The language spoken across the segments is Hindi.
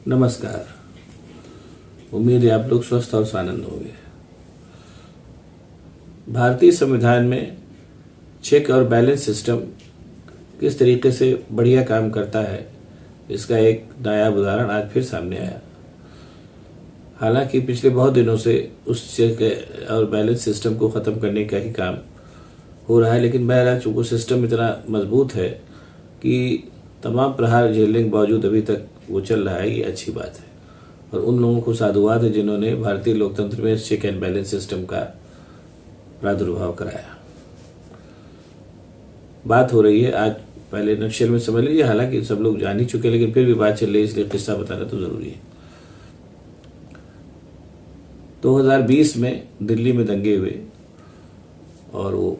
नमस्कार। उम्मीद है आप लोग स्वस्थ और आनंद होंगे। भारतीय संविधान में चेक और बैलेंस सिस्टम किस तरीके से बढ़िया काम करता है, इसका एक नायाब उदाहरण आज फिर सामने आया। हालांकि पिछले बहुत दिनों से उस चेक और बैलेंस सिस्टम को ख़त्म करने का ही काम हो रहा है, लेकिन बहरहाल चूँकि सिस्टम इतना मजबूत है कि तमाम प्रहार झेलने के बावजूद अभी तक वो चल रहा है, ये अच्छी बात है। और उन लोगों को साधुवाद है जिन्होंने भारतीय लोकतंत्र में चेक एंड बैलेंस सिस्टम का प्रादुर्भाव कराया। बात हो रही है आज, पहले नक्शल में समझ लीजिए, हालांकि सब लोग जान ही चुके, लेकिन फिर भी बात चल रही है इसलिए किस्सा बताना तो जरूरी है। 2020 में दिल्ली में दंगे हुए और वो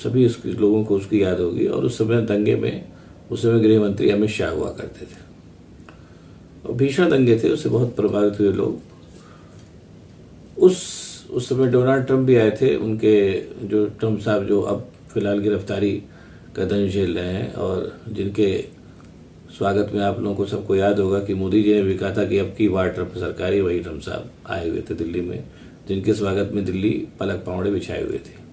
सभी उसके लोगों को उसकी याद होगी। और उस समय दंगे में उस समय गृह मंत्री अमित शाह हुआ करते थे और भीषण दंगे थे, उससे बहुत प्रभावित हुए लोग। उस समय डोनाल्ड ट्रंप भी आए थे, उनके जो ट्रंप साहब जो अब फिलहाल गिरफ्तारी का दंड झेल रहे हैं और जिनके स्वागत में आप लोगों को सबको याद होगा कि मोदी जी ने भी कहा था कि अब की बार ट्रंप सरकार ही, वही ट्रंप साहब आए हुए थे दिल्ली में, जिनके स्वागत में दिल्ली पलक पावड़े बिछाए हुए थे।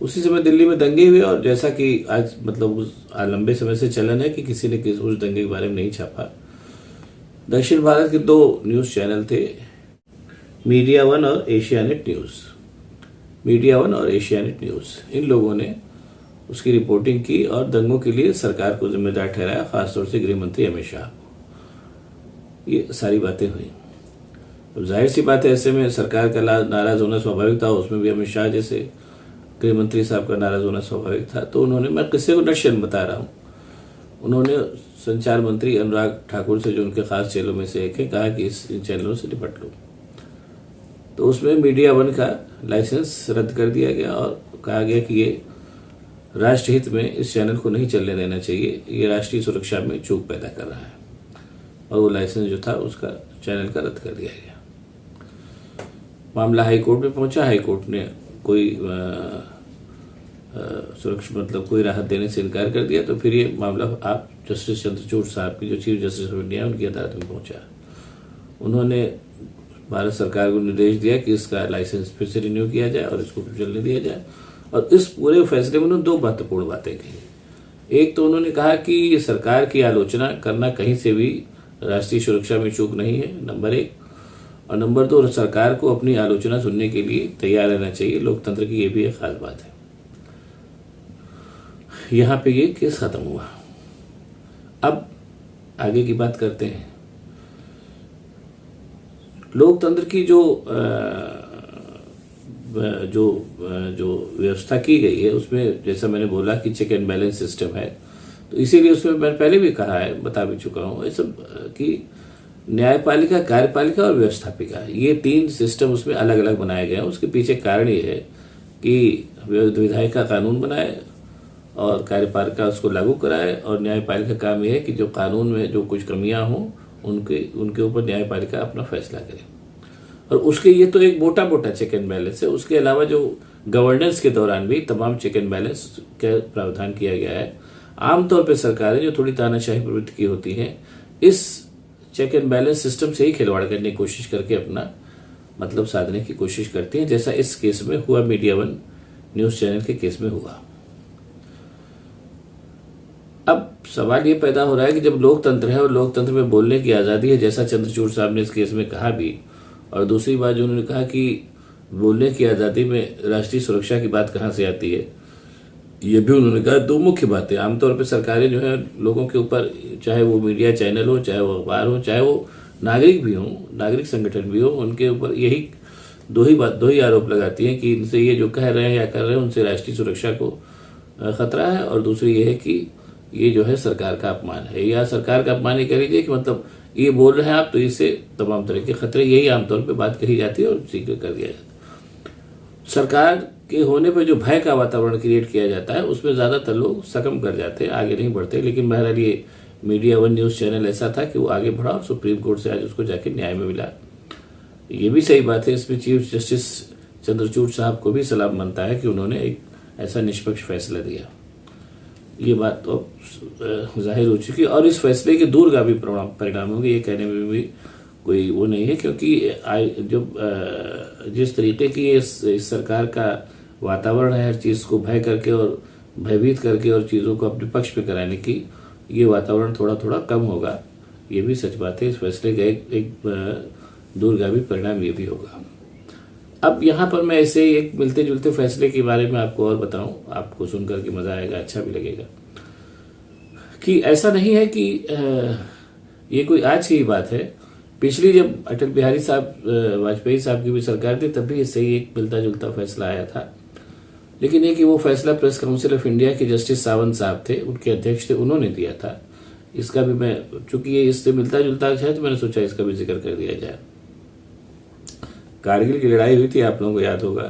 उसी समय दिल्ली में दंगे हुए और जैसा कि आज मतलब उस लंबे समय से चलन है कि किसी ने उस दंगे के बारे में नहीं छापा। दक्षिण भारत के दो न्यूज चैनल थे, मीडिया वन और एशियानेट न्यूज। मीडिया वन और एशियानेट न्यूज, इन लोगों ने उसकी रिपोर्टिंग की और दंगों के लिए सरकार को जिम्मेदार ठहराया, खासतौर से गृह मंत्री अमित शाह को। ये सारी बातें हुई। अब जाहिर सी बात है, ऐसे में सरकार का नाराज होना स्वाभाविक था, उसमें भी अमित शाह जैसे गृह मंत्री साहब का नाराज होना स्वाभाविक था। तो उन्होंने, मैं किसी को नक्शल बता रहा हूँ, उन्होंने संचार मंत्री अनुराग ठाकुर से, जो उनके खास चैनलों में से एक है, कहा कि इन चैनलों से निपट लो। तो उसमें मीडिया वन का लाइसेंस रद्द कर दिया गया और कहा गया कि ये राष्ट्रहित में इस चैनल को नहीं चलने देना चाहिए, ये राष्ट्रीय सुरक्षा में चूक पैदा कर रहा है। और वो लाइसेंस जो था उसका चैनल का रद्द कर दिया गया। मामला हाईकोर्ट में पहुंचा। हाईकोर्ट ने कोई सुरक्षा मतलब कोई राहत देने से इनकार कर दिया। तो फिर ये मामला आप जस्टिस चंद्रचूड़ साहब की, जो चीफ जस्टिस ऑफ इंडिया, उनकी अदालत में पहुंचा। उन्होंने भारत सरकार को निर्देश दिया कि इसका लाइसेंस फिर से रिन्यू किया जाए और इसको चलने दिया जाए। और इस पूरे फैसले में उन्होंने दो महत्वपूर्ण बातें कही। एक तो उन्होंने कहा कि ये सरकार की आलोचना करना कहीं से भी राष्ट्रीय सुरक्षा में चूक नहीं है, नंबर एक। और नंबर दो, सरकार को अपनी आलोचना सुनने के लिए तैयार रहना चाहिए। लोकतंत्र की ये भी एक खास बात है। यहां पे ये केस खत्म हुआ। अब आगे की बात करते हैं। लोकतंत्र की जो व्यवस्था की गई है उसमें, जैसा मैंने बोला कि चेक एंड बैलेंस सिस्टम है, तो इसीलिए उसमें मैं पहले भी कहा है, बता भी चुका हूं, ये सब कि न्यायपालिका, कार्यपालिका और व्यवस्थापिका, ये तीन सिस्टम उसमें अलग अलग बनाए गए हैं। उसके पीछे कारण ये है कि विधायिका कानून बनाए और कार्यपालिका उसको लागू कराए, और न्यायपालिका काम यह है कि जो कानून में जो कुछ कमियां हों उनके ऊपर न्यायपालिका अपना फैसला करे। और उसके ये तो एक मोटा मोटा चेक एंड बैलेंस है। उसके अलावा जो गवर्नेंस के दौरान भी तमाम चेक एंड बैलेंस का प्रावधान किया गया है। आमतौर पर सरकारें जो थोड़ी तानाशाही प्रवृत्ति की होती हैं, इस चेक एंड बैलेंस सिस्टम से ही खिलवाड़ करने की कोशिश करके अपना मतलब साधने की कोशिश करती हैं, जैसा इस केस में हुआ, मीडिया वन न्यूज चैनल के केस में हुआ। अब सवाल ये पैदा हो रहा है कि जब लोकतंत्र है और लोकतंत्र में बोलने की आजादी है, जैसा चंद्रचूड़ साहब ने इस केस में कहा भी, और दूसरी बात जो उन्होंने कहा कि बोलने की आजादी में राष्ट्रीय सुरक्षा की बात कहां से आती है, ये भी उन्होंने कहा। दो मुख्य बातें, आमतौर पर सरकारें जो है लोगों के ऊपर, चाहे वो मीडिया चैनल हो, चाहे वो अखबार हो, चाहे वो नागरिक भी हो, नागरिक संगठन भी हो, उनके ऊपर यही दो ही आरोप लगाती हैं कि इनसे ये जो कह रहे हैं या कर रहे हैं उनसे राष्ट्रीय सुरक्षा को खतरा है, और दूसरी ये है कि ये जो है सरकार का अपमान है, या सरकार का अपमान ही कह लीजिए कि मतलब ये बोल रहे हैं आप तो इससे तमाम तरह के खतरे, यही आमतौर पे बात कही जाती है और जिक्र कर दिया जाता है। सरकार के होने पर जो भय का वातावरण क्रिएट किया जाता है उसमें ज्यादातर लोग सकम कर जाते हैं, आगे नहीं बढ़ते। लेकिन बहरहाल ये मीडिया वन न्यूज चैनल ऐसा था कि वो आगे बढ़ा और सुप्रीम कोर्ट से आज उसको जाके न्याय में मिला। ये भी सही बात है, इसमें चीफ जस्टिस चंद्रचूड़ साहब को भी सलाम बनता है कि उन्होंने एक ऐसा निष्पक्ष फैसला दिया। ये बात तो जाहिर हो चुकी है और इस फैसले के दूरगामी परिणाम होंगे, ये कहने में भी कोई वो नहीं है, क्योंकि जो जिस तरीके की इस सरकार का वातावरण है, हर चीज़ को भय करके और भयभीत करके और चीज़ों को अपने पक्ष पे कराने की, ये वातावरण थोड़ा थोड़ा कम होगा। ये भी सच बात है। इस फैसले का एक दूरगामी परिणाम ये भी होगा। अब यहाँ पर मैं ऐसे एक मिलते जुलते फैसले के बारे में आपको और बताऊं, आपको सुनकर के मजा आएगा, अच्छा भी लगेगा, कि ऐसा नहीं है कि ये कोई आज की ही बात है। पिछली जब अटल बिहारी साहब वाजपेयी साहब की भी सरकार थी तब भी इससे ही एक मिलता जुलता फैसला आया था। लेकिन ये कि वो फैसला प्रेस काउंसिल ऑफ इंडिया के जस्टिस सावंत साहब थे, उनके अध्यक्ष थे, उन्होंने दिया था। इसका भी मैं, चूंकि ये इससे मिलता जुलता है तो मैंने सोचा इसका भी जिक्र कर दिया जाए। कारगिल की लड़ाई हुई थी, आप लोगों को याद होगा,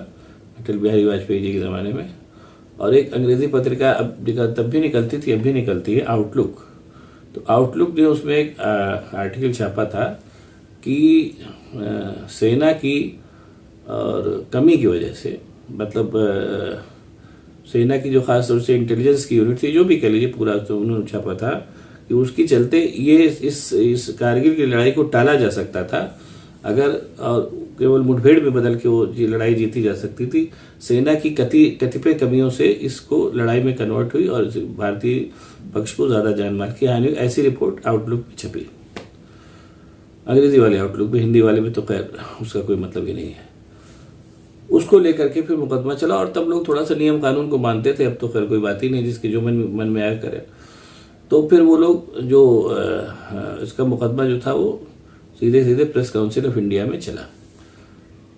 अटल बिहारी वाजपेयी जी के ज़माने में, और एक अंग्रेजी पत्रिका अब तब भी निकलती थी, अब भी निकलती है, आउटलुक। तो आउटलुक ने उसमें एक आर्टिकल छापा था कि सेना की और कमी की वजह से, मतलब सेना की जो खास तौर से इंटेलिजेंस की यूनिट थी, जो भी कह लीजिए, पूरा तो उन्होंने छापा था कि उसकी चलते ये इस कारगिल की लड़ाई को टाला जा सकता था अगर केवल मुठभेड़ में बदल के वो लड़ाई जीती जा सकती थी। सेना की कतिपय कमियों से इसको लड़ाई में कन्वर्ट हुई और भारतीय पक्ष को ज्यादा जान माल की हानि हुई। ऐसी रिपोर्ट आउटलुक में छपी, अंग्रेजी वाले आउटलुक में। हिंदी वाले में तो खैर उसका कोई मतलब ही नहीं है। उसको लेकर के फिर मुकदमा चला और तब लोग थोड़ा सा नियम कानून को मानते थे, अब तो खैर कोई बात ही नहीं, जिसके जो मन में आया करे। तो फिर वो लोग जो इसका मुकदमा जो था वो सीधे सीधे प्रेस काउंसिल ऑफ इंडिया में चला,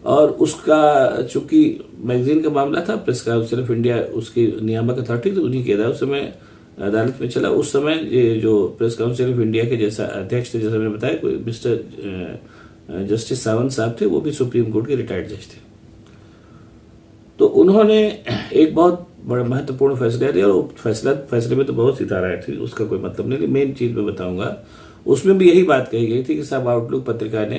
और उसका चूंकि मैगजीन का मामला था, प्रेस काउंसिल ऑफ इंडिया उसकी नियामक अथॉरिटी तो उन्हीं की अदालत, उस समय अदालत में चला। उस समय ये जो प्रेस काउंसिल ऑफ इंडिया के जैसा अध्यक्ष थे, जैसा मैंने बताया, कोई मिस्टर जस्टिस सावंत साहब थे, वो भी सुप्रीम कोर्ट के रिटायर्ड जज थे। तो उन्होंने एक बहुत बड़ा महत्वपूर्ण फैसला दिया, और फैसले में तो बहुत सिताराएं थी, उसका कोई मतलब नहीं। मेन चीज मैं बताऊंगा, उसमें भी यही बात कही गई थी कि साहब आउटलुक पत्रिका ने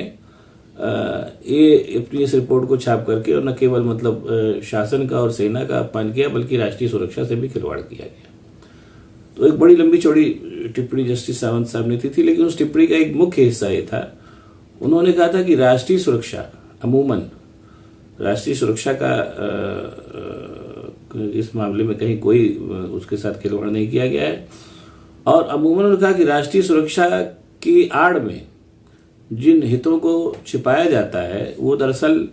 ये अपनी इस रिपोर्ट को छाप करके और न केवल मतलब शासन का और सेना का अपमान किया, बल्कि राष्ट्रीय सुरक्षा से भी खिलवाड़ किया गया। तो एक बड़ी लंबी चौड़ी टिप्पणी जस्टिस सावंत साहब ने थी, लेकिन उस टिप्पणी का एक मुख्य हिस्सा ये था, उन्होंने कहा था कि राष्ट्रीय सुरक्षा अमूमन, राष्ट्रीय सुरक्षा का इस मामले में कहीं कोई उसके साथ खिलवाड़ नहीं किया गया है, और अमूमन उन्होंने कहा कि राष्ट्रीय सुरक्षा की आड़ में जिन हितों को छिपाया जाता है वो दरअसल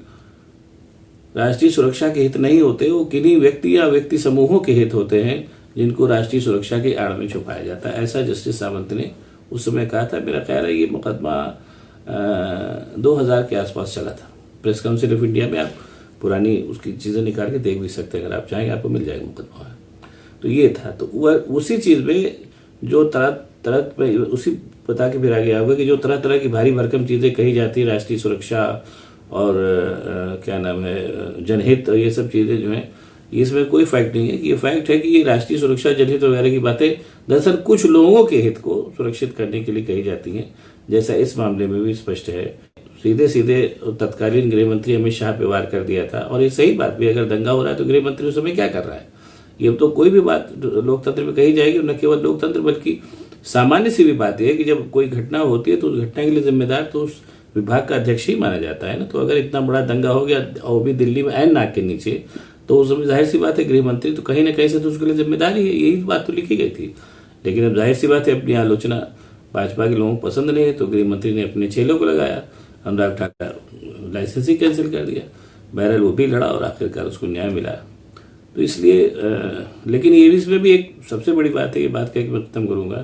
राष्ट्रीय सुरक्षा के हित नहीं होते, वो किन्हीं व्यक्ति या व्यक्ति समूहों के हित होते हैं जिनको राष्ट्रीय सुरक्षा की आड़ में छुपाया जाता है। ऐसा जस्टिस सावंत ने उस समय कहा था। मेरा ख्याल है ये मुकदमा 2000 के आसपास चला था। प्रेस काउंसिल ऑफ इंडिया में आप पुरानी उसकी चीजें निकाल के देख भी सकते हैं, अगर आप चाहेंगे आपको मिल जाएगा मुकदमा। तो ये था, तो वह उसी चीज में जो तरह उसी बता के फिर आगे आऊंगा कि जो तरह तरह की भारी भरकम चीजें कही जाती है, राष्ट्रीय सुरक्षा और क्या नाम है, जनहित, ये सब चीजें जो हैं, इसमें कोई फैक्ट नहीं है। कि ये फैक्ट है कि ये राष्ट्रीय सुरक्षा, जनहित वगैरह की बातें दरअसल कुछ लोगों के हित को सुरक्षित करने के लिए कही जाती हैं, जैसा इस मामले में भी स्पष्ट है। सीधे सीधे तत्कालीन गृह मंत्री अमित शाह पे वार कर दिया था, और ये सही बात भी, अगर दंगा हो रहा है तो गृह मंत्री उस समय क्या कर रहा है? ये तो कोई भी बात लोकतंत्र में कही जाएगी, न केवल लोकतंत्र बल्कि सामान्य सी भी बात है कि जब कोई घटना होती है तो उस घटना के लिए जिम्मेदार तो उस विभाग का अध्यक्ष ही माना जाता है ना। तो अगर इतना बड़ा दंगा हो गया और भी दिल्ली में ऐन नाक के नीचे, तो उस समय जाहिर सी बात है गृह मंत्री तो कहीं ना कहीं से तो उसके लिए जिम्मेदार ही है। यही बात तो लिखी गई थी। लेकिन अब जाहिर सी बात है अपनी आलोचना भाजपा के लोगों को पसंद नहीं है, तो गृह मंत्री ने अपने चेलों को लगाया, अनुराग ठाकुर लाइसेंस ही कैंसिल कर दिया। बहरहाल वो भी लड़ा और आखिरकार उसको न्याय मिला। तो इसलिए लेकिन ये इसमें भी एक सबसे बड़ी बात है, ये बात कह के मैं खत्म करूंगा,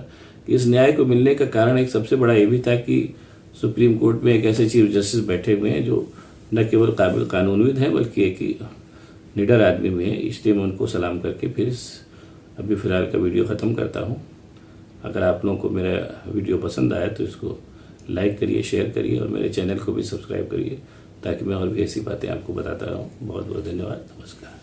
कि इस न्याय को मिलने का कारण एक सबसे बड़ा ये भी था कि सुप्रीम कोर्ट में एक ऐसे चीफ जस्टिस बैठे हुए हैं जो न केवल काबिल कानूनविद हैं बल्कि एक ही निडर आदमी भी हैं। इसलिए मैं उनको सलाम करके फिर इस अभी फिलहाल का वीडियो ख़त्म करता हूँ। अगर आप लोगों को मेरा वीडियो पसंद आया तो इसको लाइक करिए, शेयर करिए और मेरे चैनल को भी सब्सक्राइब करिए, ताकि मैं और भी ऐसी बातें आपको बताता रहूँ। बहुत बहुत धन्यवाद। नमस्कार।